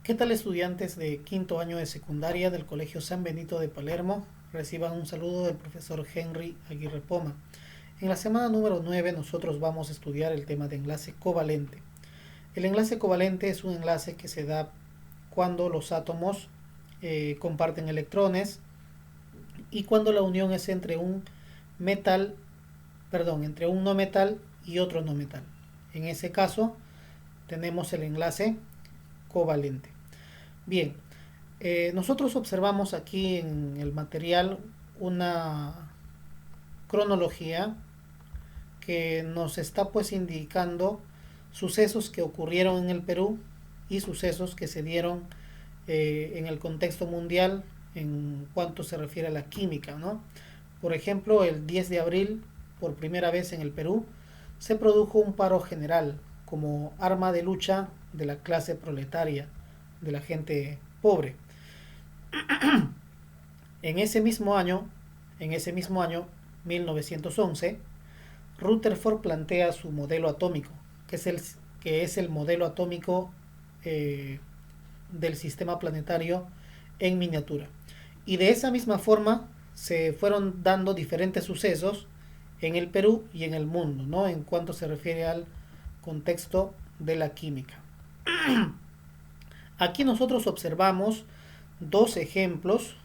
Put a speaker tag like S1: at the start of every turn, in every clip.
S1: ¿Qué tal, estudiantes de quinto año de secundaria del Colegio San Benito de Palermo? Reciban un saludo del profesor Henry Aguirre Poma. En la semana número 9 nosotros vamos a estudiar el tema de enlace covalente. El enlace covalente es un enlace que se da cuando los átomos comparten electrones y cuando la unión es entre un metal, entre un no metal y otro no metal. En ese caso tenemos el enlace covalente. Bien, nosotros observamos aquí en el material una cronología que nos está pues indicando sucesos que ocurrieron en el Perú y sucesos que se dieron en el contexto mundial en cuanto se refiere a la química, ¿no? Por ejemplo, el 10 de abril, por primera vez en el Perú, se produjo un paro general como arma de lucha de la clase proletaria, de la gente pobre. En ese mismo año, en ese mismo año, 1911, Rutherford plantea su modelo atómico, que es el modelo atómico eh, del sistema planetario en miniatura. Y de esa misma forma se fueron dando diferentes sucesos en el Perú y en el mundo, ¿no? En cuanto se refiere al contexto de la química. Aquí nosotros observamos dos ejemplos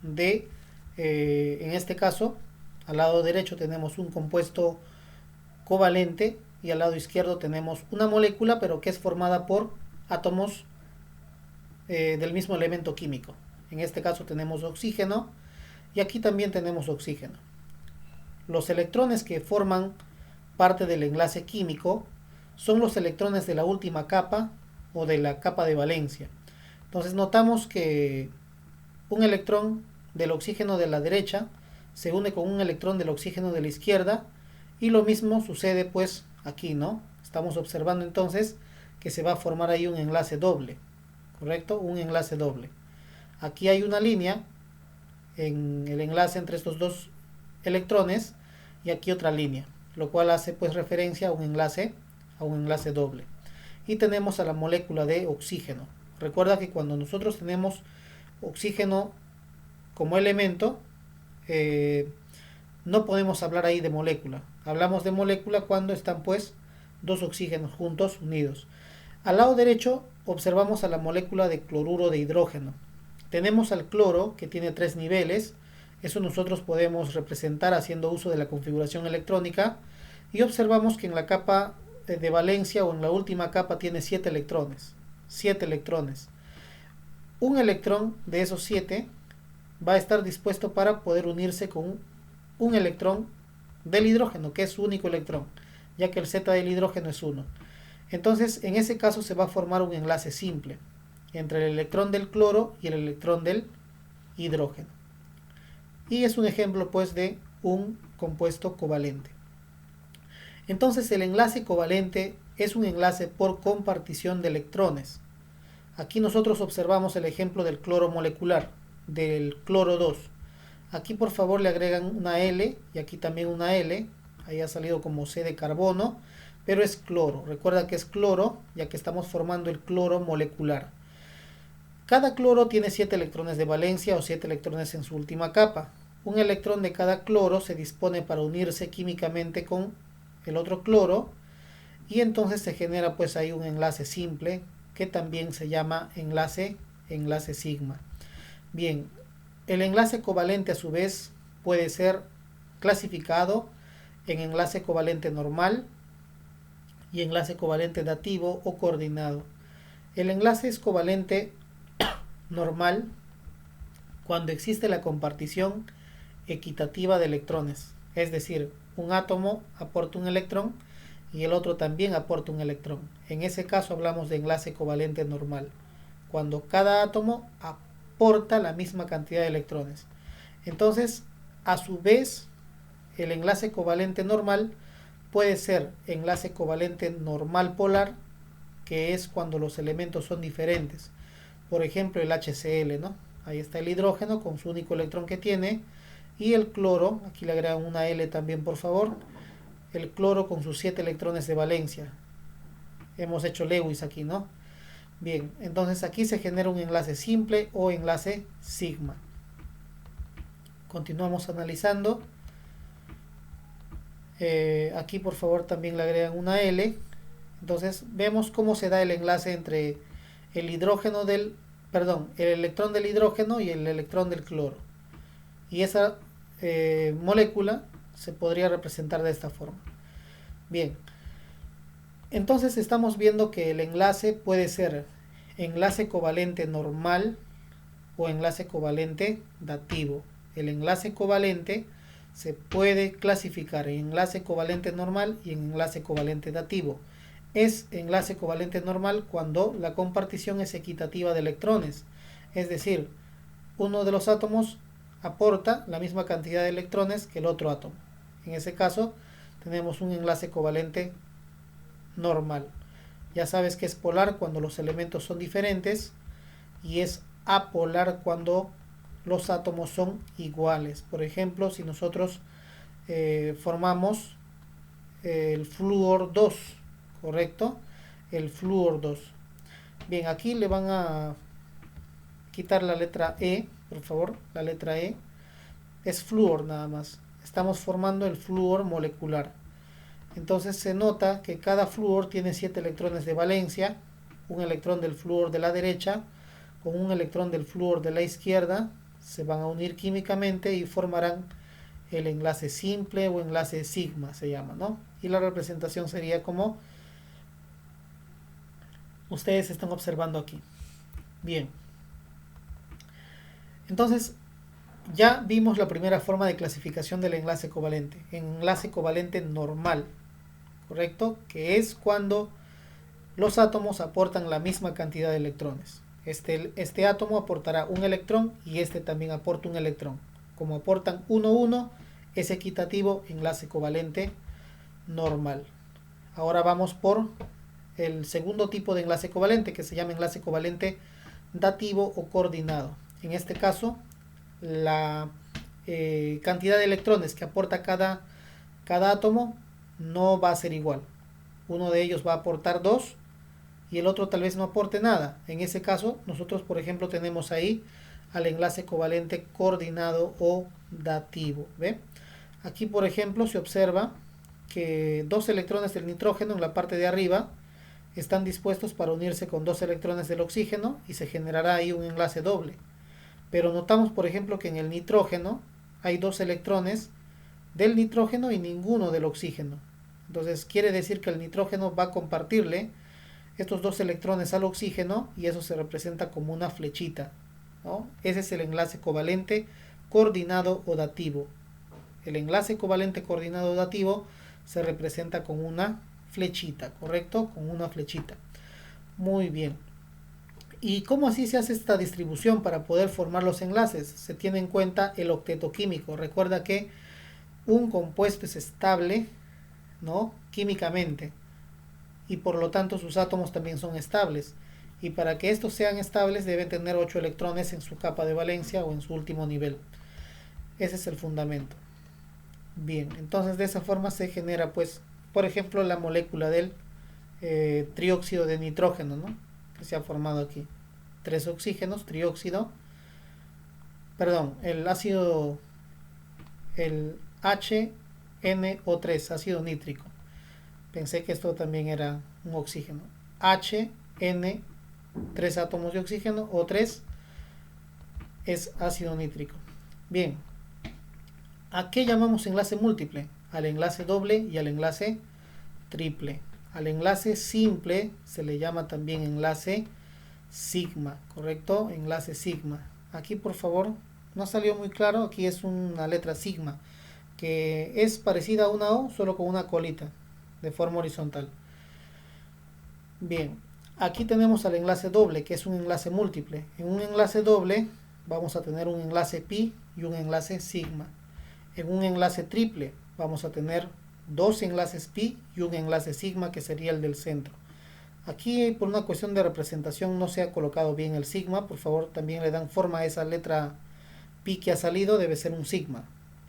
S1: de, en este caso, al lado derecho tenemos un compuesto covalente y al lado izquierdo tenemos una molécula, pero que es formada por átomos del mismo elemento químico. En este caso tenemos oxígeno y aquí también tenemos oxígeno. Los electrones que forman parte del enlace químico son los electrones de la última capa o de la capa de valencia. Entonces notamos que un electrón del oxígeno de la derecha se une con un electrón del oxígeno de la izquierda y lo mismo sucede pues aquí, ¿no? Estamos observando entonces que se va a formar ahí un enlace doble, ¿correcto? Un enlace doble. Aquí hay una línea en el enlace entre estos dos electrones y aquí otra línea, lo cual hace pues referencia a un enlace doble. Y tenemos a la molécula de oxígeno. Recuerda que cuando nosotros tenemos oxígeno como elemento, no podemos hablar ahí de molécula. Hablamos de molécula cuando están pues dos oxígenos juntos, unidos. Al lado derecho observamos a la molécula de cloruro de hidrógeno. Tenemos al cloro, que tiene 3 niveles. Eso nosotros podemos representar haciendo uso de la configuración electrónica. Y observamos que en la capa de valencia o en la última capa tiene 7 electrones. 7 electrones. Un electrón de esos 7 va a estar dispuesto para poder unirse con un electrón del hidrógeno, que es su único electrón, ya que el Z del hidrógeno es 1. Entonces, en ese caso se va a formar un enlace simple entre el electrón del cloro y el electrón del hidrógeno. Y es un ejemplo pues de un compuesto covalente. Entonces, el enlace covalente es un enlace por compartición de electrones. Aquí nosotros observamos el ejemplo del cloro molecular, del cloro 2. Aquí por favor le agregan una L y aquí también una L. Ahí ha salido como C de carbono, pero es cloro. Recuerda que es cloro, ya que estamos formando el cloro molecular. Cada cloro tiene 7 electrones de valencia o 7 electrones en su última capa. Un electrón de cada cloro se dispone para unirse químicamente con el otro cloro y entonces se genera pues ahí un enlace simple que también se llama enlace sigma. Bien, el enlace covalente a su vez puede ser clasificado en enlace covalente normal y enlace covalente dativo o coordinado. El enlace es covalente normal cuando existe la compartición equitativa de electrones, es decir, un átomo aporta un electrón y el otro también aporta un electrón. En ese caso hablamos de enlace covalente normal, cuando cada átomo aporta la misma cantidad de electrones. Entonces, a su vez, el enlace covalente normal puede ser enlace covalente normal polar, que es cuando los elementos son diferentes. Por ejemplo, el HCl, ¿no? Ahí está el hidrógeno con su único electrón que tiene. Y el cloro, aquí le agregan una L también, por favor. El cloro con sus 7 electrones de valencia. Hemos hecho Lewis aquí, ¿no? Bien, entonces aquí se genera un enlace simple o enlace sigma. Continuamos analizando. Aquí por favor también le agregan una L. Entonces vemos cómo se da el enlace entre el hidrógeno del, perdón, el electrón del hidrógeno y el electrón del cloro. Y esa molécula se podría representar de esta forma. Bien, entonces estamos viendo que el enlace puede ser enlace covalente normal o enlace covalente dativo. El enlace covalente se puede clasificar en enlace covalente normal y en enlace covalente dativo. Es enlace covalente normal cuando la compartición es equitativa de electrones, es decir, uno de los átomos aporta la misma cantidad de electrones que el otro átomo. En ese caso tenemos un enlace covalente normal. Ya sabes que es polar cuando los elementos son diferentes y es apolar cuando los átomos son iguales. Por ejemplo, si nosotros formamos el flúor 2, ¿correcto? El flúor 2. Bien, aquí le van a quitar la letra E, por favor, la letra E. Es flúor nada más. Estamos formando el flúor molecular. Entonces se nota que cada flúor tiene 7 electrones de valencia, un electrón del flúor de la derecha con un electrón del flúor de la izquierda, se van a unir químicamente y formarán el enlace simple o enlace sigma se llama, ¿no? Y la representación sería como ustedes están observando aquí. Bien. Entonces, ya vimos la primera forma de clasificación del enlace covalente, enlace covalente normal, ¿correcto? Que es cuando los átomos aportan la misma cantidad de electrones. Este átomo aportará un electrón y este también aporta un electrón. Como aportan 1, 1, es equitativo, enlace covalente normal. Ahora vamos por el segundo tipo de enlace covalente, que se llama enlace covalente dativo o coordinado. En este caso, la cantidad de electrones que aporta cada átomo no va a ser igual. Uno de ellos va a aportar 2 y el otro tal vez no aporte nada. En ese caso, nosotros por ejemplo tenemos ahí al enlace covalente coordinado o dativo. ¿Ve? Aquí por ejemplo se observa que 2 electrones del nitrógeno en la parte de arriba están dispuestos para unirse con 2 electrones del oxígeno y se generará ahí un enlace doble. Pero notamos por ejemplo que en el nitrógeno hay 2 electrones del nitrógeno y ninguno del oxígeno. Entonces quiere decir que el nitrógeno va a compartirle estos 2 electrones al oxígeno y eso se representa como una flechita, ¿no? Ese es el enlace covalente coordinado o dativo. El enlace covalente coordinado o dativo se representa con una flechita, ¿correcto? Con una flechita. Muy bien. ¿Y cómo así se hace esta distribución para poder formar los enlaces? Se tiene en cuenta el octeto químico. Recuerda que un compuesto es estable, ¿no? Químicamente, y por lo tanto sus átomos también son estables. Y para que estos sean estables deben tener 8 electrones en su capa de valencia o en su último nivel. Ese es el fundamento. Bien, entonces de esa forma se genera, pues, por ejemplo, la molécula del trióxido de nitrógeno, ¿no? Que se ha formado aquí. 3 oxígenos, trióxido. Perdón, el ácido, el HNO3, ácido nítrico. Pensé que esto también era un oxígeno. HN, 3 átomos de oxígeno, O3 es ácido nítrico. Bien, ¿a qué llamamos enlace múltiple? Al enlace doble y al enlace triple. Al enlace simple se le llama también enlace sigma, ¿correcto? Enlace sigma. Aquí por favor, no salió muy claro, aquí es una letra sigma, que es parecida a una O, solo con una colita, de forma horizontal. Bien, aquí tenemos al enlace doble, que es un enlace múltiple. En un enlace doble vamos a tener un enlace pi y un enlace sigma. En un enlace triple vamos a tener 2 enlaces pi y un enlace sigma, que sería el del centro. Aquí por una cuestión de representación no se ha colocado bien el sigma. Por favor también le dan forma a esa letra pi que ha salido, debe ser un sigma.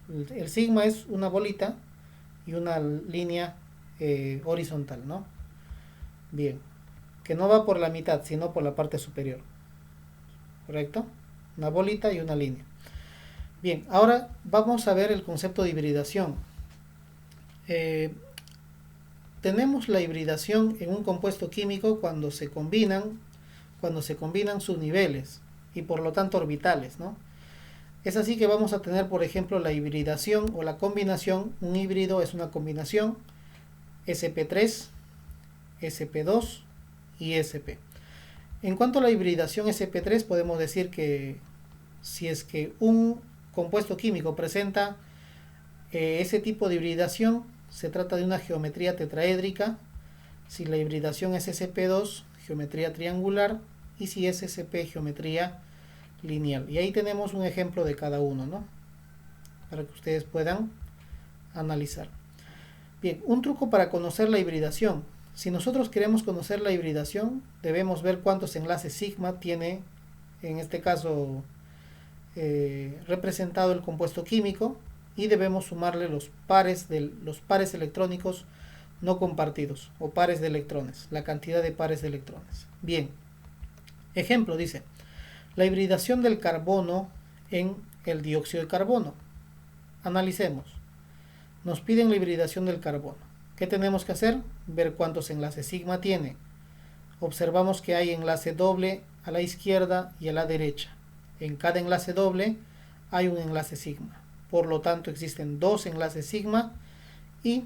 S1: El sigma es una bolita y una línea horizontal, ¿no? Bien. que no va por la mitad, sino por la parte superior. ¿Correcto? Una bolita y una línea. Bien, ahora vamos a ver el concepto de hibridación. Tenemos la hibridación en un compuesto químico cuando se combinan sus niveles y por lo tanto orbitales, ¿no? Es así que vamos a tener, por ejemplo, la hibridación o la combinación. Un híbrido es una combinación sp3, sp2 y sp. En cuanto a la hibridación sp3, podemos decir que si es que un compuesto químico presenta ese tipo de hibridación, se trata de una geometría tetraédrica. Si la hibridación es sp2, geometría triangular, y si es sp, geometría lineal. Y ahí tenemos un ejemplo de cada uno, ¿no? Para que ustedes puedan analizar. Bien, un truco para conocer la hibridación. Si nosotros queremos conocer la hibridación, debemos ver cuántos enlaces sigma tiene, en este caso, representado el compuesto químico, y debemos sumarle los pares electrónicos no compartidos o pares de electrones, la cantidad de pares de electrones. Bien, ejemplo dice, la hibridación del carbono en el dióxido de carbono. Analicemos. Nos piden la hibridación del carbono. ¿Qué tenemos que hacer? Ver cuántos enlaces sigma tiene. Observamos que hay enlace doble a la izquierda y a la derecha. En cada enlace doble hay un enlace sigma. Por lo tanto, existen dos enlaces sigma y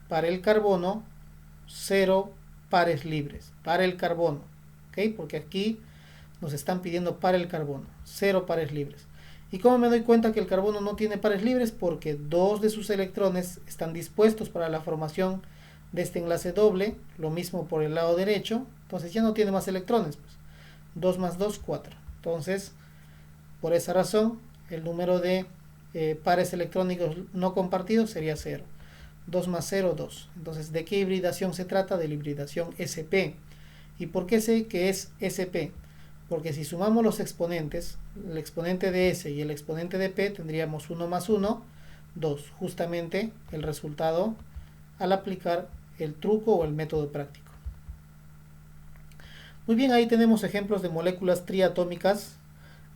S1: para el carbono 0 pares libres. Para el carbono, ¿ok? Porque aquí nos están pidiendo para el carbono, 0 pares libres. ¿Y cómo me doy cuenta que el carbono no tiene pares libres? Porque dos de sus electrones están dispuestos para la formación de este enlace doble, lo mismo por el lado derecho, entonces ya no tiene más electrones, pues 2 más 2, 4. Entonces, por esa razón, el número de pares electrónicos no compartidos sería 0. 2 más 0, 2. Entonces, ¿de qué hibridación se trata? De la hibridación SP. ¿Y por qué sé que es SP? Porque si sumamos los exponentes, el exponente de S y el exponente de P, tendríamos 1 más 1, 2. Justamente el resultado al aplicar el truco o el método práctico. Muy bien, ahí tenemos ejemplos de moléculas triatómicas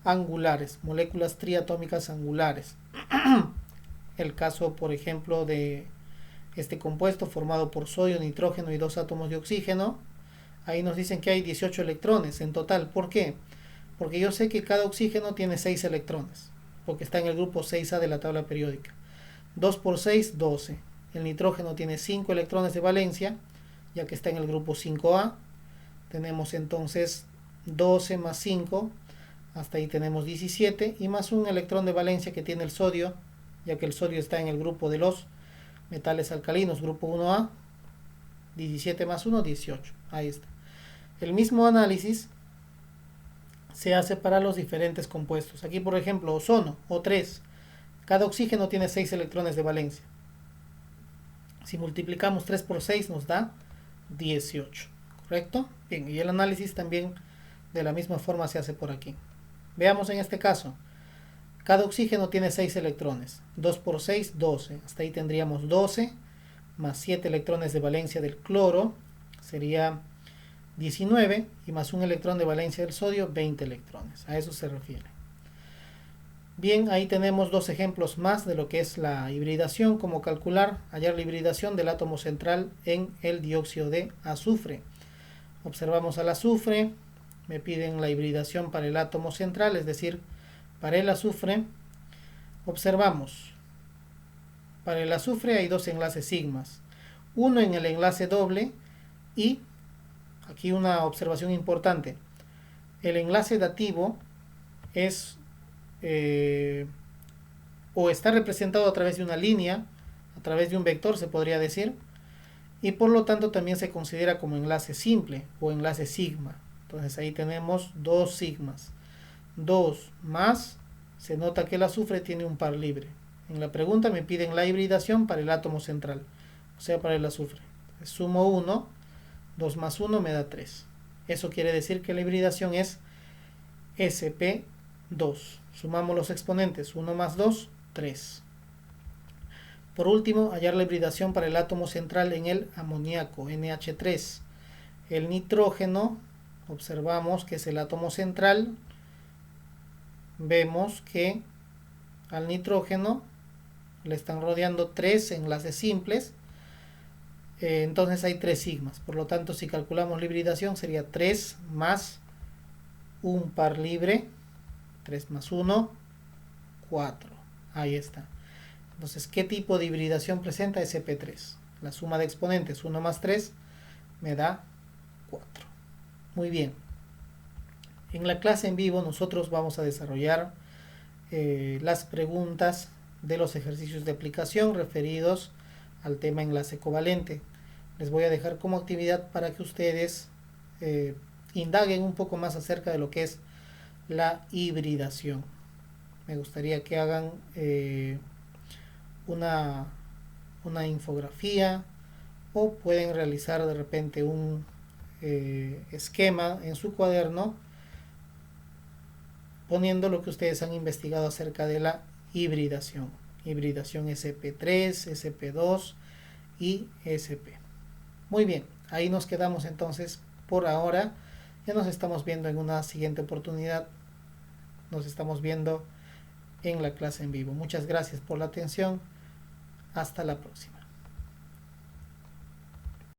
S1: angulares. Moléculas triatómicas angulares. El caso, por ejemplo, de este compuesto formado por sodio, nitrógeno y 2 átomos de oxígeno. Ahí nos dicen que hay 18 electrones en total. ¿Por qué? Porque yo sé que cada oxígeno tiene 6 electrones, porque está en el grupo 6A de la tabla periódica. 2 por 6, 12. El nitrógeno tiene 5 electrones de valencia, ya que está en el grupo 5A. Tenemos entonces 12 más 5, hasta ahí tenemos 17, y más un electrón de valencia que tiene el sodio, ya que el sodio está en el grupo de los metales alcalinos, grupo 1A. 17 más 1, 18. Ahí está. El mismo análisis se hace para los diferentes compuestos. Aquí, por ejemplo, ozono, O3. Cada oxígeno tiene 6 electrones de valencia. Si multiplicamos 3 por 6 nos da 18. ¿Correcto? Bien, y el análisis también de la misma forma se hace por aquí. Veamos en este caso. Cada oxígeno tiene 6 electrones. 2 por 6, 12. Hasta ahí tendríamos 12 más 7 electrones de valencia del cloro. Sería 19 y más un electrón de valencia del sodio, 20 electrones. A eso se refiere. Bien, ahí tenemos dos ejemplos más de lo que es la hibridación, como calcular, hallar la hibridación del átomo central en el dióxido de azufre. Observamos al azufre, me piden la hibridación para el átomo central, es decir, para el azufre. Observamos, para el azufre hay dos enlaces sigmas, uno en el enlace doble y aquí una observación importante, el enlace dativo es o está representado a través de una línea, a través de un vector se podría decir, y por lo tanto también se considera como enlace simple o enlace sigma. Entonces ahí tenemos dos sigmas, 2 más, se nota que el azufre tiene un par libre. En la pregunta me piden la hibridación para el átomo central, o sea para el azufre. Entonces, sumo 1, 2 más 1 me da 3. Eso quiere decir que la hibridación es sp2. Sumamos los exponentes, 1 más 2, 3. Por último, hallar la hibridación para el átomo central en el amoníaco, NH3. El nitrógeno, observamos que es el átomo central. Vemos que al nitrógeno le están rodeando 3 enlaces simples. Entonces hay 3 sigmas. Por lo tanto, si calculamos la hibridación, sería 3 más un par libre. 3 más 1, 4. Ahí está. Entonces, ¿qué tipo de hibridación presenta sp3? La suma de exponentes 1 más 3 me da 4. Muy bien. En la clase en vivo nosotros vamos a desarrollar las preguntas de los ejercicios de aplicación referidos al tema enlace covalente. Les voy a dejar como actividad para que ustedes indaguen un poco más acerca de lo que es la hibridación. Me gustaría que hagan una infografía, o pueden realizar de repente un esquema en su cuaderno poniendo lo que ustedes han investigado acerca de la hibridación sp3, sp2 y sp. Muy bien, ahí nos quedamos entonces por ahora. Ya nos estamos viendo en una siguiente oportunidad. Nos estamos viendo en la clase en vivo. Muchas gracias por la atención. Hasta la próxima.